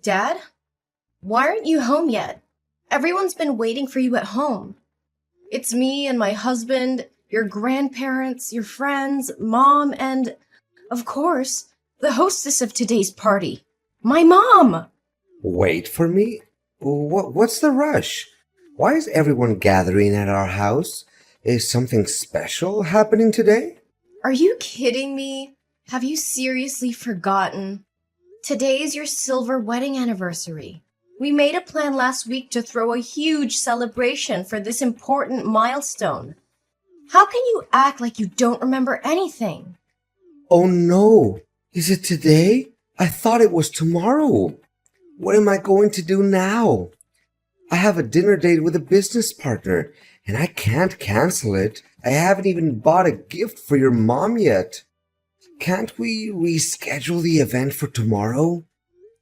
Dad? Why aren't you home yet? Everyone's been waiting for you at home. It's me and my husband, your grandparents, your friends, Mom, and, of course, the hostess of today's party, my mom! Wait for me? What's the rush? Why is everyone gathering at our house? Is something special happening today? Are you kidding me? Have you seriously forgotten? Today is your silver wedding anniversary. We made a plan last week to throw a huge celebration for this important milestone. How can you act like you don't remember anything? Oh no! Is it today? I thought it was tomorrow. What am I going to do now? I have a dinner date with a business partner, and I can't cancel it. I haven't even bought a gift for your mom yet. Can't we reschedule the event for tomorrow?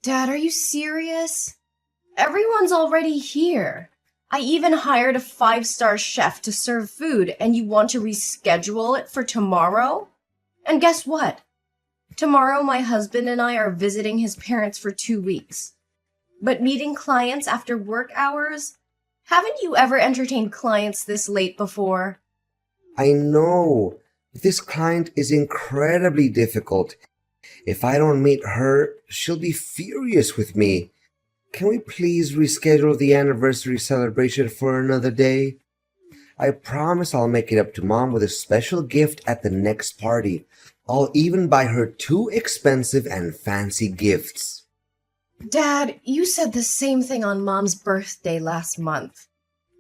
Dad, are you serious? Everyone's already here. I even hired a 5-star chef to serve food, and you want to reschedule it for tomorrow? And guess what? Tomorrow my husband and I are visiting his parents for 2 weeks. But meeting clients after work hours? Haven't you ever entertained clients this late before? I know. This client is incredibly difficult. If I don't meet her, she'll be furious with me. Can we please reschedule the anniversary celebration for another day? I promise I'll make it up to Mom with a special gift at the next party. I'll even buy her 2 expensive and fancy gifts. Dad, you said the same thing on Mom's birthday last month.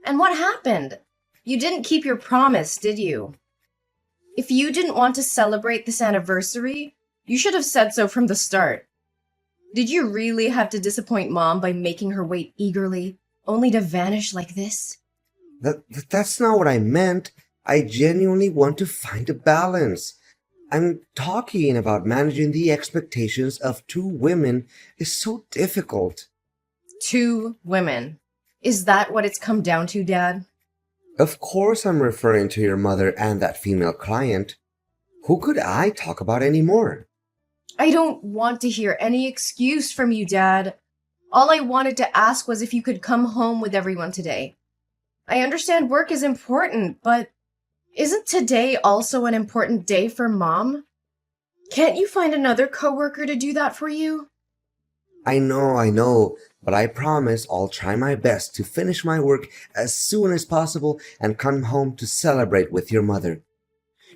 And what happened? You didn't keep your promise, did you? If you didn't want to celebrate this anniversary, you should have said so from the start. Did you really have to disappoint Mom by making her wait eagerly, only to vanish like this? That's not what I meant. I genuinely want to find a balance. I'm talking about managing the expectations of 2 women is so difficult. 2 women. Is that what it's come down to, Dad? Of course I'm referring to your mother and that female client. Who could I talk about anymore? I don't want to hear any excuse from you, Dad. All I wanted to ask was if you could come home with everyone today. I understand work is important, but isn't today also an important day for Mom? Can't you find another coworker to do that for you? I know, but I promise I'll try my best to finish my work as soon as possible and come home to celebrate with your mother.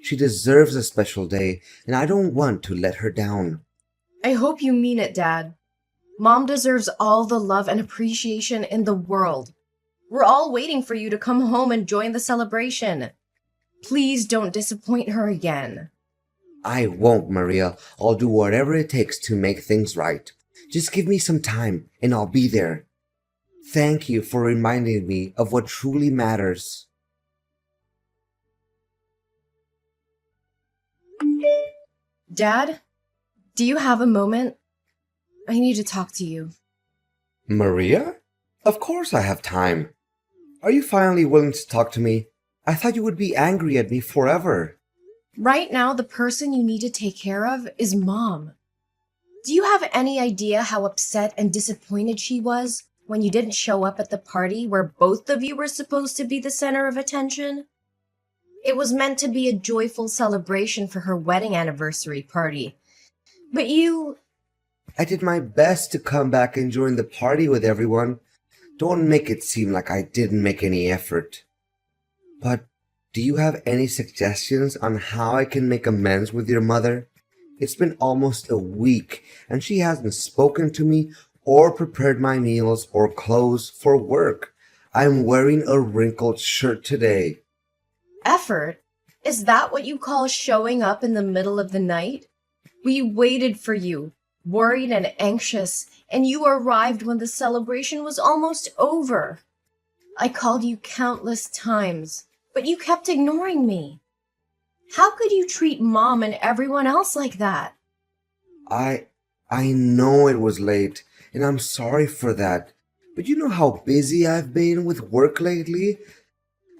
She deserves a special day, and I don't want to let her down. I hope you mean it, Dad. Mom deserves all the love and appreciation in the world. We're all waiting for you to come home and join the celebration. Please don't disappoint her again. I won't, Maria. I'll do whatever it takes to make things right. Just give me some time, and I'll be there. Thank you for reminding me of what truly matters. Dad, do you have a moment? I need to talk to you. Maria? Of course I have time. Are you finally willing to talk to me? I thought you would be angry at me forever. Right now, the person you need to take care of is Mom. Do you have any idea how upset and disappointed she was when you didn't show up at the party where both of you were supposed to be the center of attention? It was meant to be a joyful celebration for her wedding anniversary party. But you... I did my best to come back and join the party with everyone. Don't make it seem like I didn't make any effort. But do you have any suggestions on how I can make amends with your mother? It's been almost a week, and she hasn't spoken to me or prepared my meals or clothes for work. I'm wearing a wrinkled shirt today. Effort? Is that what you call showing up in the middle of the night? We waited for you, worried and anxious, and you arrived when the celebration was almost over. I called you countless times, but you kept ignoring me. How could you treat Mom and everyone else like that? I know it was late, and I'm sorry for that. But you know how busy I've been with work lately?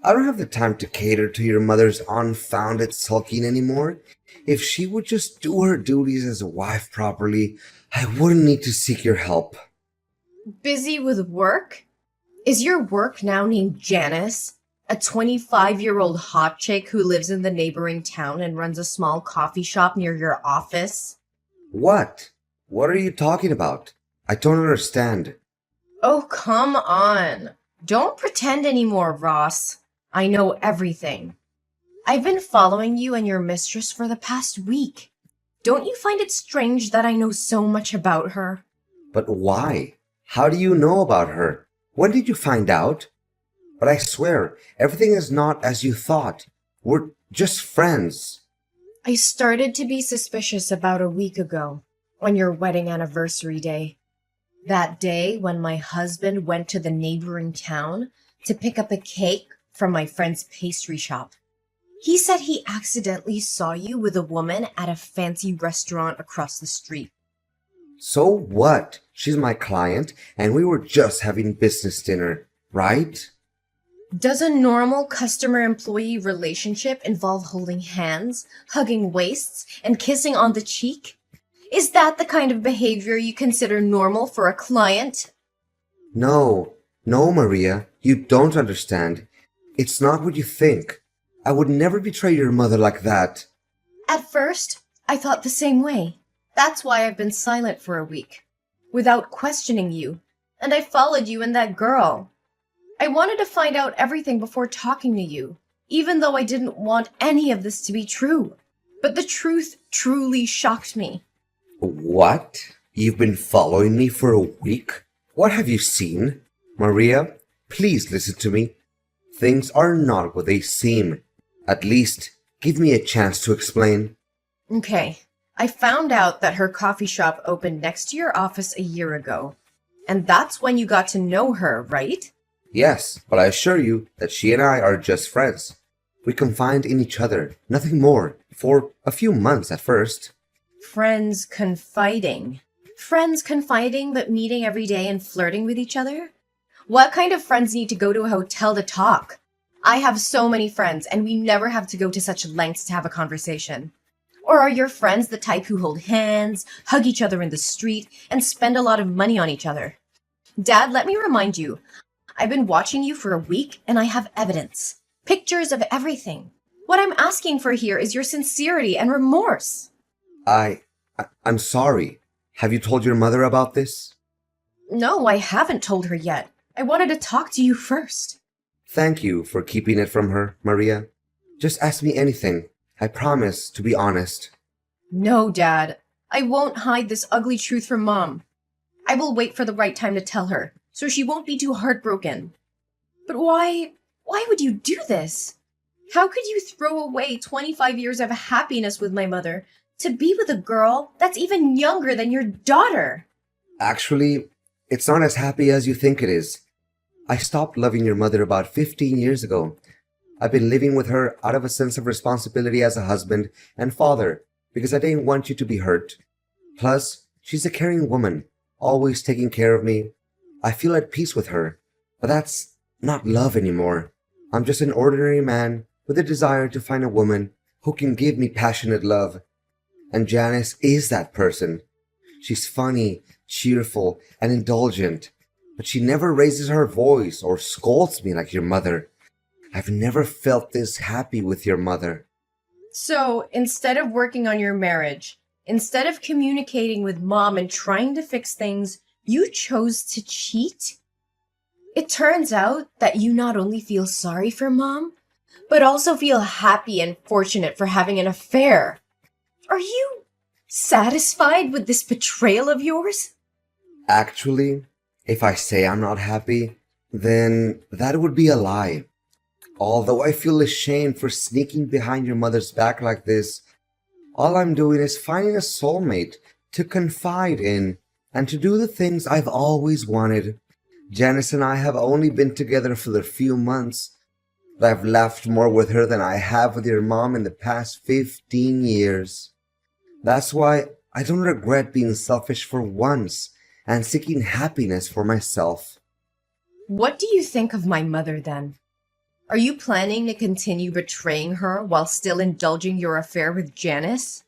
I don't have the time to cater to your mother's unfounded sulking anymore. If she would just do her duties as a wife properly, I wouldn't need to seek your help. Busy with work? Is your work now named Janice? A 25-year-old hot chick who lives in the neighboring town and runs a small coffee shop near your office? What? What are you talking about? I don't understand. Oh, come on. Don't pretend anymore, Ross. I know everything. I've been following you and your mistress for the past week. Don't you find it strange that I know so much about her? But why? How do you know about her? When did you find out? But I swear, everything is not as you thought. We're just friends. I started to be suspicious about a week ago, on your wedding anniversary day. That day when my husband went to the neighboring town to pick up a cake from my friend's pastry shop. He said he accidentally saw you with a woman at a fancy restaurant across the street. So what? She's my client, and we were just having business dinner, right? Does a normal customer-employee relationship involve holding hands, hugging waists, and kissing on the cheek? Is that the kind of behavior you consider normal for a client? No, Maria, you don't understand. It's not what you think. I would never betray your mother like that. At first, I thought the same way. That's why I've been silent for a week, without questioning you, and I followed you and that girl. I wanted to find out everything before talking to you, even though I didn't want any of this to be true. But the truth truly shocked me. What? You've been following me for a week? What have you seen? Maria, please listen to me. Things are not what they seem. At least, give me a chance to explain. Okay, I found out that her coffee shop opened next to your office a year ago. And that's when you got to know her, right? Yes, but I assure you that she and I are just friends. We confide in each other, nothing more, for a few months at first. Friends confiding. Friends confiding but meeting every day and flirting with each other? What kind of friends need to go to a hotel to talk? I have so many friends, and we never have to go to such lengths to have a conversation. Or are your friends the type who hold hands, hug each other in the street, and spend a lot of money on each other? Dad, let me remind you, I've been watching you for a week, and I have evidence. Pictures of everything. What I'm asking for here is your sincerity and remorse. I'm sorry. Have you told your mother about this? No, I haven't told her yet. I wanted to talk to you first. Thank you for keeping it from her, Maria. Just ask me anything. I promise to be honest. No, Dad. I won't hide this ugly truth from Mom. I will wait for the right time to tell her, so she won't be too heartbroken. But why would you do this? How could you throw away 25 years of happiness with my mother to be with a girl that's even younger than your daughter? Actually, it's not as happy as you think it is. I stopped loving your mother about 15 years ago. I've been living with her out of a sense of responsibility as a husband and father because I didn't want you to be hurt. Plus, she's a caring woman, always taking care of me. I feel at peace with her, but that's not love anymore. I'm just an ordinary man with a desire to find a woman who can give me passionate love. And Janice is that person. She's funny, cheerful, and indulgent, but she never raises her voice or scolds me like your mother. I've never felt this happy with your mother. So, instead of working on your marriage, instead of communicating with Mom and trying to fix things, you chose to cheat? It turns out that you not only feel sorry for Mom, but also feel happy and fortunate for having an affair. Are you satisfied with this betrayal of yours? Actually, if I say I'm not happy, then that would be a lie. Although I feel ashamed for sneaking behind your mother's back like this, all I'm doing is finding a soulmate to confide in and to do the things I've always wanted. Janice and I have only been together for a few months, but I've laughed more with her than I have with your mom in the past 15 years. That's why I don't regret being selfish for once and seeking happiness for myself. What do you think of my mother then? Are you planning to continue betraying her while still indulging your affair with Janice?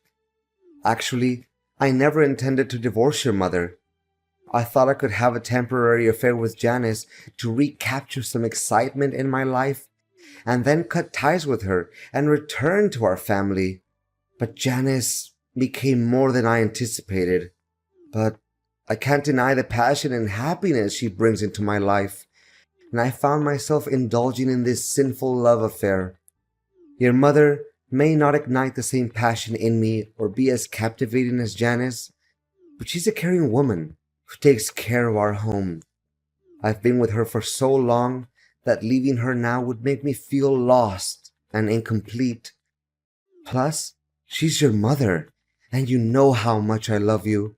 Actually, I never intended to divorce your mother. I thought I could have a temporary affair with Janice to recapture some excitement in my life, and then cut ties with her and return to our family. But Janice became more than I anticipated. But I can't deny the passion and happiness she brings into my life, and I found myself indulging in this sinful love affair. Your mother may not ignite the same passion in me or be as captivating as Janice, but she's a caring woman who takes care of our home. I've been with her for so long that leaving her now would make me feel lost and incomplete. Plus, she's your mother, and you know how much I love you.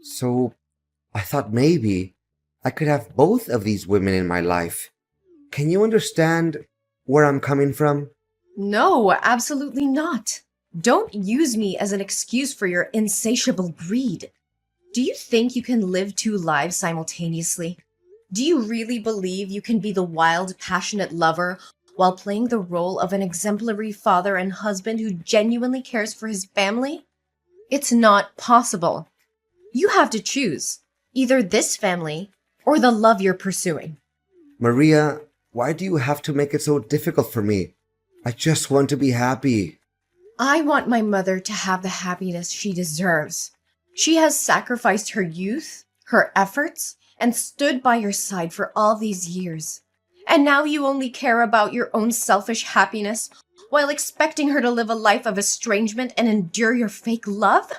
So, I thought maybe I could have both of these women in my life. Can you understand where I'm coming from? No, absolutely not. Don't use me as an excuse for your insatiable greed. Do you think you can live two lives simultaneously? Do you really believe you can be the wild, passionate lover while playing the role of an exemplary father and husband who genuinely cares for his family? It's not possible. You have to choose either this family or the love you're pursuing. Maria, why do you have to make it so difficult for me? I just want to be happy. I want my mother to have the happiness she deserves. She has sacrificed her youth, her efforts, and stood by your side for all these years. And now you only care about your own selfish happiness while expecting her to live a life of estrangement and endure your fake love?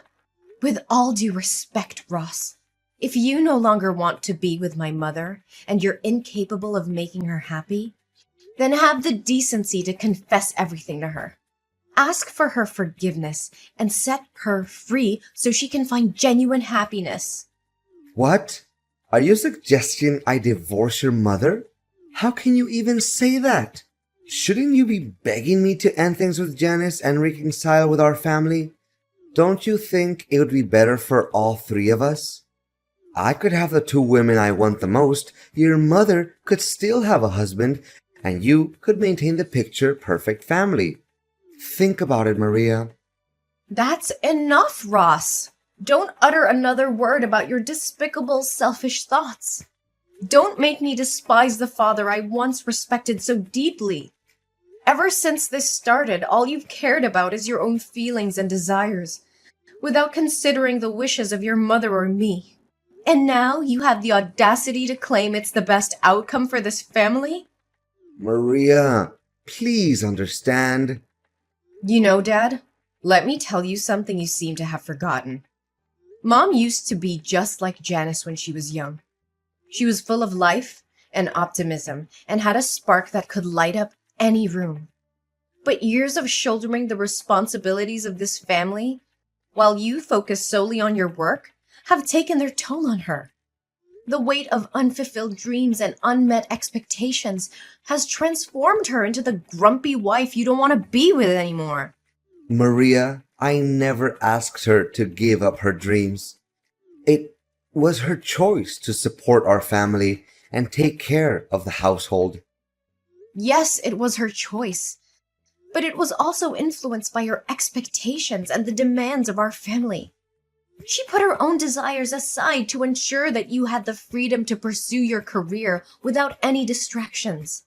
With all due respect, Ross, if you no longer want to be with my mother and you're incapable of making her happy, then have the decency to confess everything to her. Ask for her forgiveness and set her free so she can find genuine happiness. What? Are you suggesting I divorce your mother? How can you even say that? Shouldn't you be begging me to end things with Janice and reconcile with our family? Don't you think it would be better for all three of us? I could have the two women I want the most, your mother could still have a husband, and you could maintain the picture-perfect family. Think about it, Maria. That's enough, Ross. Don't utter another word about your despicable, selfish thoughts. Don't make me despise the father I once respected so deeply. Ever since this started, all you've cared about is your own feelings and desires, without considering the wishes of your mother or me. And now you have the audacity to claim it's the best outcome for this family? Maria, please understand. You know, Dad, let me tell you something you seem to have forgotten. Mom used to be just like Janice when she was young. She was full of life and optimism and had a spark that could light up any room. But years of shouldering the responsibilities of this family, while you focus solely on your work, have taken their toll on her. The weight of unfulfilled dreams and unmet expectations has transformed her into the grumpy wife you don't want to be with anymore. Maria, I never asked her to give up her dreams. It was her choice to support our family and take care of the household. Yes, it was her choice, but it was also influenced by her expectations and the demands of our family. She put her own desires aside to ensure that you had the freedom to pursue your career without any distractions.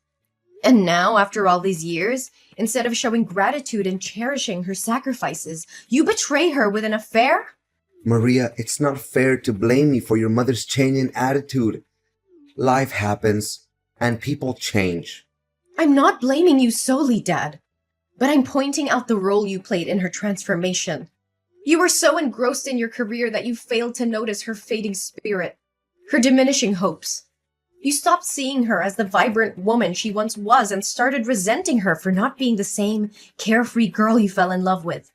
And now, after all these years, instead of showing gratitude and cherishing her sacrifices, you betray her with an affair? Maria, it's not fair to blame me for your mother's change in attitude. Life happens, and people change. I'm not blaming you solely, Dad, but I'm pointing out the role you played in her transformation. You were so engrossed in your career that you failed to notice her fading spirit, her diminishing hopes. You stopped seeing her as the vibrant woman she once was and started resenting her for not being the same carefree girl you fell in love with.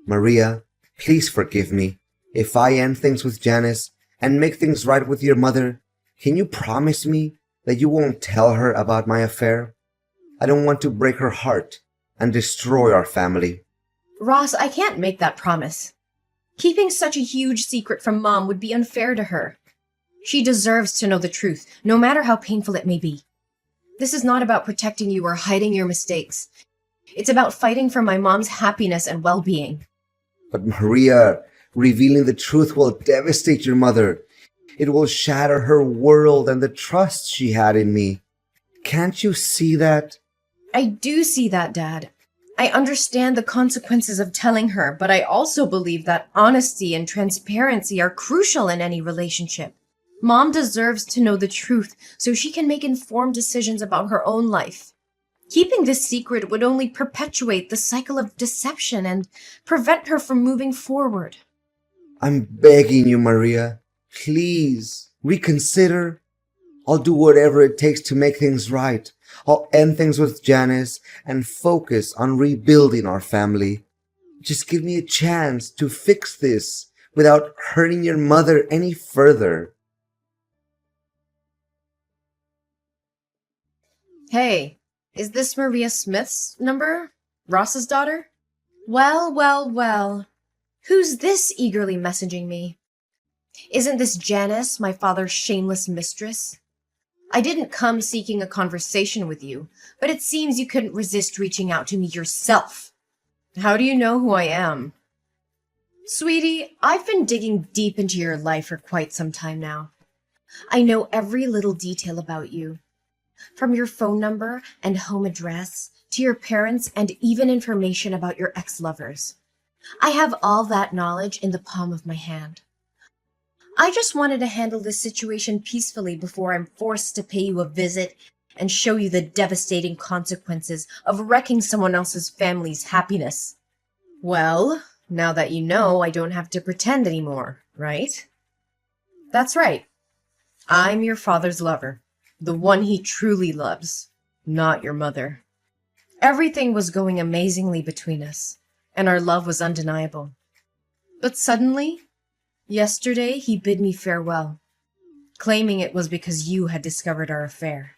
Maria, please forgive me. If I end things with Janice and make things right with your mother, can you promise me that you won't tell her about my affair? I don't want to break her heart and destroy our family. Ross, I can't make that promise. Keeping such a huge secret from Mom would be unfair to her. She deserves to know the truth, no matter how painful it may be. This is not about protecting you or hiding your mistakes. It's about fighting for my mom's happiness and well-being. But Maria, revealing the truth will devastate your mother. It will shatter her world and the trust she had in me. Can't you see that? I do see that, Dad. I understand the consequences of telling her, but I also believe that honesty and transparency are crucial in any relationship. Mom deserves to know the truth so she can make informed decisions about her own life. Keeping this secret would only perpetuate the cycle of deception and prevent her from moving forward. I'm begging you, Maria. Please, reconsider. I'll do whatever it takes to make things right. I'll end things with Janice and focus on rebuilding our family. Just give me a chance to fix this without hurting your mother any further. Hey, is this Maria Smith's number? Ross's daughter? Well. Who's this eagerly messaging me? Isn't this Janice, my father's shameless mistress? I didn't come seeking a conversation with you, but it seems you couldn't resist reaching out to me yourself. How do you know who I am? Sweetie, I've been digging deep into your life for quite some time now. I know every little detail about you. From your phone number and home address, to your parents, and even information about your ex-lovers. I have all that knowledge in the palm of my hand. I just wanted to handle this situation peacefully before I'm forced to pay you a visit and show you the devastating consequences of wrecking someone else's family's happiness. Well, now that you know, I don't have to pretend anymore, right? That's right. I'm your father's lover. The one he truly loves, not your mother. Everything was going amazingly between us, and our love was undeniable. But suddenly, yesterday he bid me farewell, claiming it was because you had discovered our affair.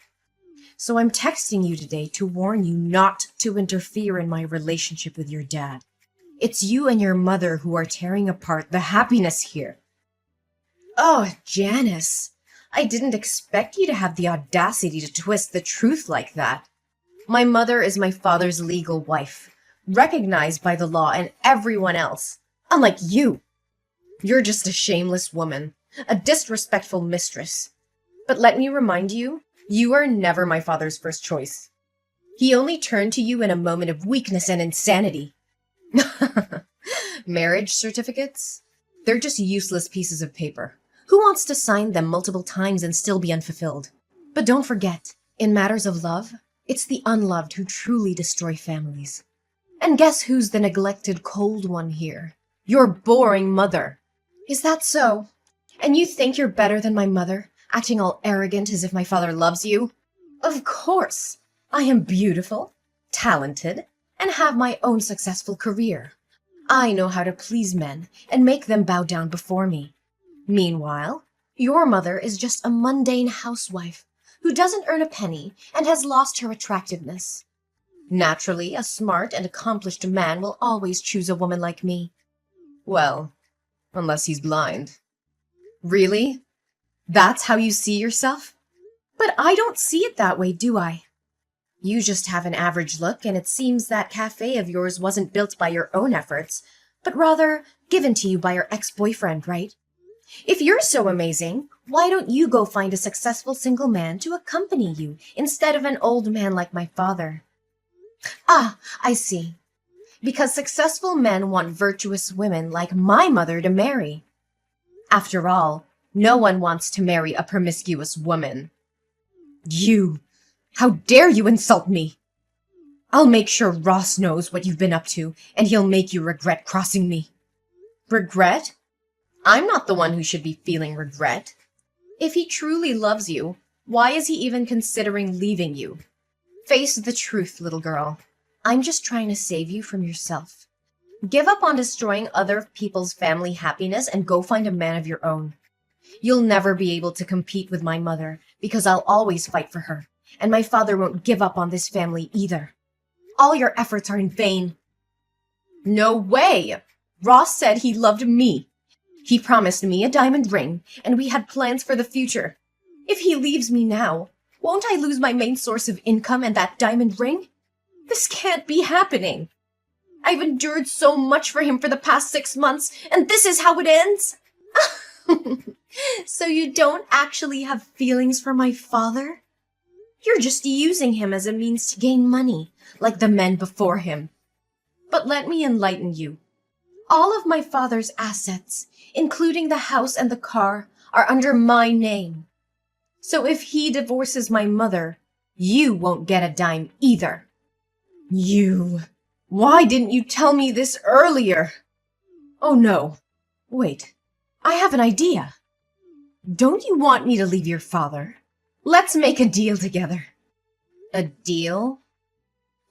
So I'm texting you today to warn you not to interfere in my relationship with your dad. It's you and your mother who are tearing apart the happiness here. Oh, Janice, I didn't expect you to have the audacity to twist the truth like that. My mother is my father's legal wife, recognized by the law and everyone else, unlike you. You're just a shameless woman, a disrespectful mistress. But let me remind you, you are never my father's first choice. He only turned to you in a moment of weakness and insanity. Marriage certificates? They're just useless pieces of paper. Who wants to sign them multiple times and still be unfulfilled? But don't forget, in matters of love, it's the unloved who truly destroy families. And guess who's the neglected cold one here? Your boring mother. Is that so? And you think you're better than my mother, acting all arrogant as if my father loves you? Of course. I am beautiful, talented, and have my own successful career. I know how to please men and make them bow down before me. Meanwhile, your mother is just a mundane housewife who doesn't earn a penny and has lost her attractiveness. Naturally, a smart and accomplished man will always choose a woman like me. Well, unless he's blind. Really? That's how you see yourself? But I don't see it that way, do I? You just have an average look, and it seems that cafe of yours wasn't built by your own efforts, but rather given to you by your ex-boyfriend, right? If you're so amazing, why don't you go find a successful single man to accompany you instead of an old man like my father? Ah, I see. Because successful men want virtuous women like my mother to marry. After all, no one wants to marry a promiscuous woman. You! How dare you insult me! I'll make sure Ross knows what you've been up to, and he'll make you regret crossing me. Regret? I'm not the one who should be feeling regret. If he truly loves you, why is he even considering leaving you? Face the truth, little girl. I'm just trying to save you from yourself. Give up on destroying other people's family happiness and go find a man of your own. You'll never be able to compete with my mother because I'll always fight for her, and my father won't give up on this family either. All your efforts are in vain. No way! Ross said he loved me. He promised me a diamond ring, and we had plans for the future. If he leaves me now, won't I lose my main source of income and that diamond ring? This can't be happening. I've endured so much for him for the past 6 months, and this is how it ends? So you don't actually have feelings for my father? You're just using him as a means to gain money, like the men before him. But let me enlighten you. All of my father's assets, including the house and the car, are under my name. So if he divorces my mother, you won't get a dime either. Why didn't you tell me this earlier? Oh no, wait, I have an idea. Don't you want me to leave your father? Let's make a deal together. A deal?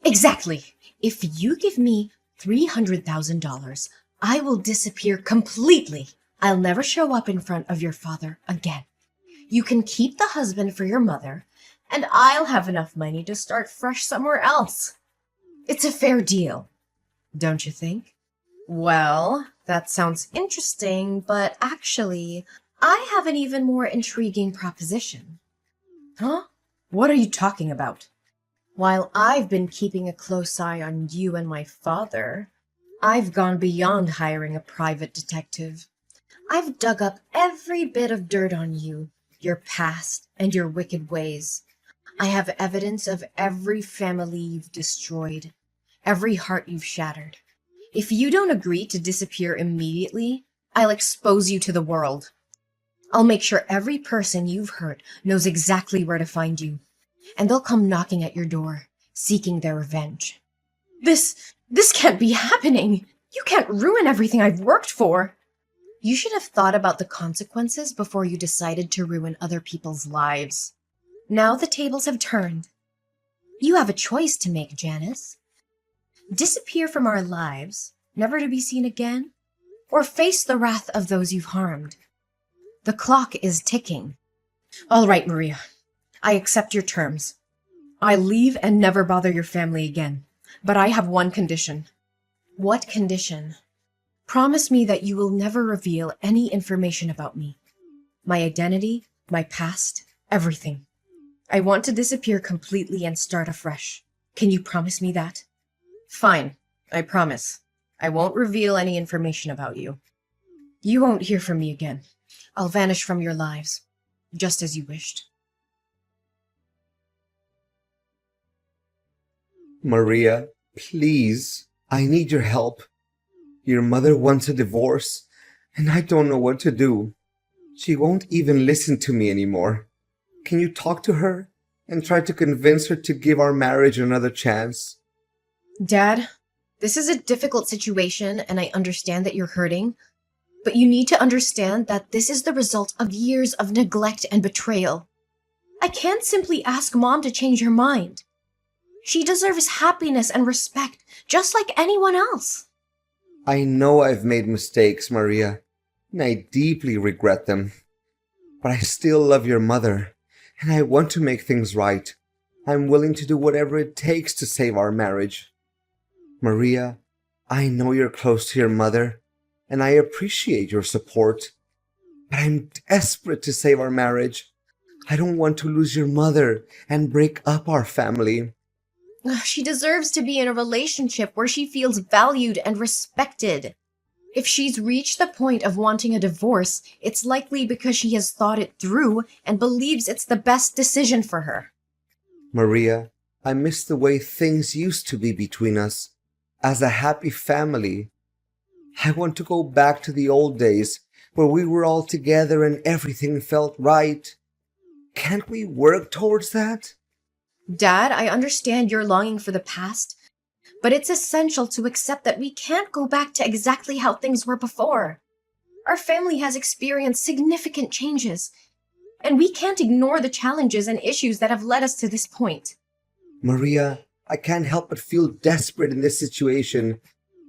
Exactly. If you give me $300,000, I will disappear completely. I'll never show up in front of your father again. You can keep the husband for your mother, and I'll have enough money to start fresh somewhere else. It's a fair deal, don't you think? Well, that sounds interesting, but actually, I have an even more intriguing proposition. Huh? What are you talking about? While I've been keeping a close eye on you and my father, I've gone beyond hiring a private detective. I've dug up every bit of dirt on you, your past, and your wicked ways. I have evidence of every family you've destroyed, every heart you've shattered. If you don't agree to disappear immediately, I'll expose you to the world. I'll make sure every person you've hurt knows exactly where to find you, and they'll come knocking at your door, seeking their revenge. This can't be happening. You can't ruin everything I've worked for. You should have thought about the consequences before you decided to ruin other people's lives. Now the tables have turned. You have a choice to make, Janice. Disappear from our lives, never to be seen again, or face the wrath of those you've harmed. The clock is ticking. All right, Maria. I accept your terms. I leave and never bother your family again. But I have one condition. What condition? Promise me that you will never reveal any information about me. My identity, my past, everything. I want to disappear completely and start afresh. Can you promise me that? Fine, I promise. I won't reveal any information about you. You won't hear from me again. I'll vanish from your lives, just as you wished. Maria, please, I need your help. Your mother wants a divorce, and I don't know what to do. She won't even listen to me anymore. Can you talk to her and try to convince her to give our marriage another chance? Dad, this is a difficult situation, and I understand that you're hurting, but you need to understand that this is the result of years of neglect and betrayal. I can't simply ask Mom to change her mind. She deserves happiness and respect, just like anyone else. I know I've made mistakes, Maria, and I deeply regret them. But I still love your mother, and I want to make things right. I'm willing to do whatever it takes to save our marriage. Maria, I know you're close to your mother, and I appreciate your support. But I'm desperate to save our marriage. I don't want to lose your mother and break up our family. She deserves to be in a relationship where she feels valued and respected. If she's reached the point of wanting a divorce, it's likely because she has thought it through and believes it's the best decision for her. Maria, I miss the way things used to be between us, as a happy family. I want to go back to the old days where we were all together and everything felt right. Can't we work towards that? Dad, I understand you're longing for the past, but it's essential to accept that we can't go back to exactly how things were before. Our family has experienced significant changes, and we can't ignore the challenges and issues that have led us to this point. Maria, I can't help but feel desperate in this situation.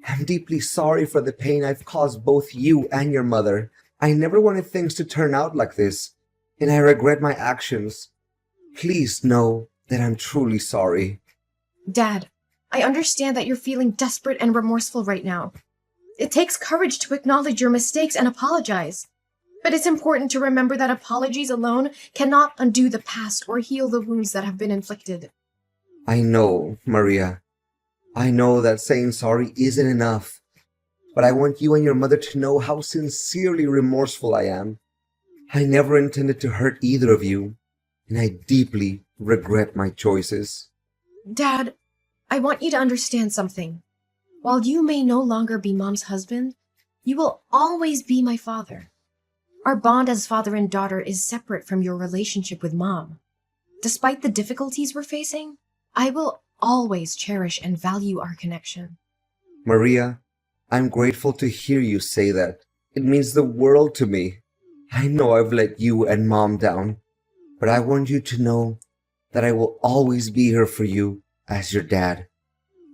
I'm deeply sorry for the pain I've caused both you and your mother. I never wanted things to turn out like this, and I regret my actions. Please know that I'm truly sorry. Dad, I understand that you're feeling desperate and remorseful right now. It takes courage to acknowledge your mistakes and apologize. But it's important to remember that apologies alone cannot undo the past or heal the wounds that have been inflicted. I know, Maria. I know that saying sorry isn't enough. But I want you and your mother to know how sincerely remorseful I am. I never intended to hurt either of you, and I deeply regret my choices. Dad, I want you to understand something. While you may no longer be Mom's husband, you will always be my father. Our bond as father and daughter is separate from your relationship with Mom. Despite the difficulties we're facing, I will always cherish and value our connection. Maria, I'm grateful to hear you say that. It means the world to me. I know I've let you and Mom down, but I want you to know that I will always be here for you as your dad.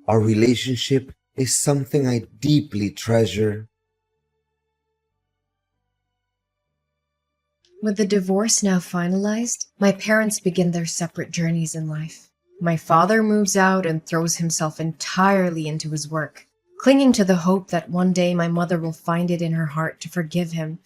Our relationship is something I deeply treasure. With the divorce now finalized, my parents begin their separate journeys in life. My father moves out and throws himself entirely into his work, clinging to the hope that one day my mother will find it in her heart to forgive him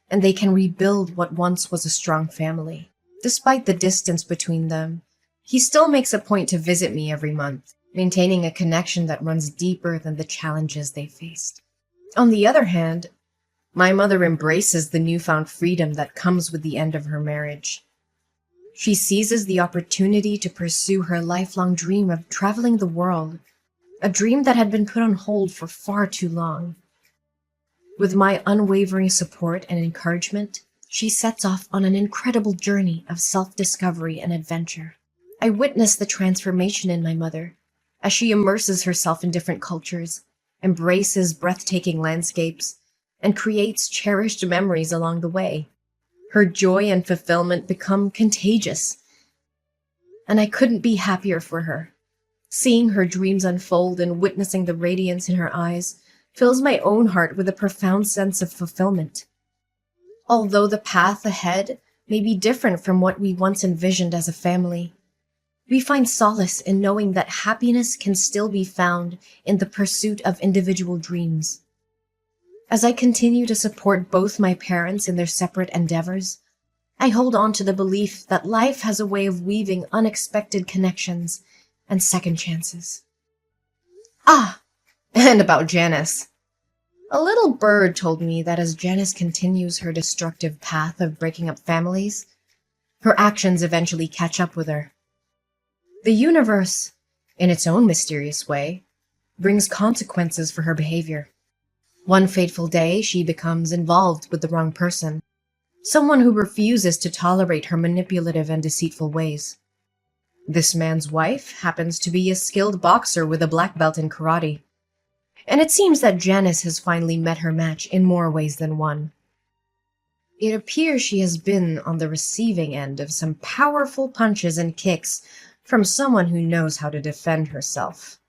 and they can rebuild what once was a strong family. Despite the distance between them, he still makes a point to visit me every month, maintaining a connection that runs deeper than the challenges they faced. On the other hand, my mother embraces the newfound freedom that comes with the end of her marriage. She seizes the opportunity to pursue her lifelong dream of traveling the world, a dream that had been put on hold for far too long. With my unwavering support and encouragement, she sets off on an incredible journey of self-discovery and adventure. I witness the transformation in my mother as she immerses herself in different cultures, embraces breathtaking landscapes, and creates cherished memories along the way. Her joy and fulfillment become contagious, and I couldn't be happier for her. Seeing her dreams unfold and witnessing the radiance in her eyes fills my own heart with a profound sense of fulfillment. Although the path ahead may be different from what we once envisioned as a family, we find solace in knowing that happiness can still be found in the pursuit of individual dreams. As I continue to support both my parents in their separate endeavors, I hold on to the belief that life has a way of weaving unexpected connections and second chances. Ah, and about Janice. A little bird told me that as Janice continues her destructive path of breaking up families, her actions eventually catch up with her. The universe, in its own mysterious way, brings consequences for her behavior. One fateful day, she becomes involved with the wrong person, someone who refuses to tolerate her manipulative and deceitful ways. This man's wife happens to be a skilled boxer with a black belt in karate, and it seems that Janice has finally met her match in more ways than one. It appears she has been on the receiving end of some powerful punches and kicks from someone who knows how to defend herself.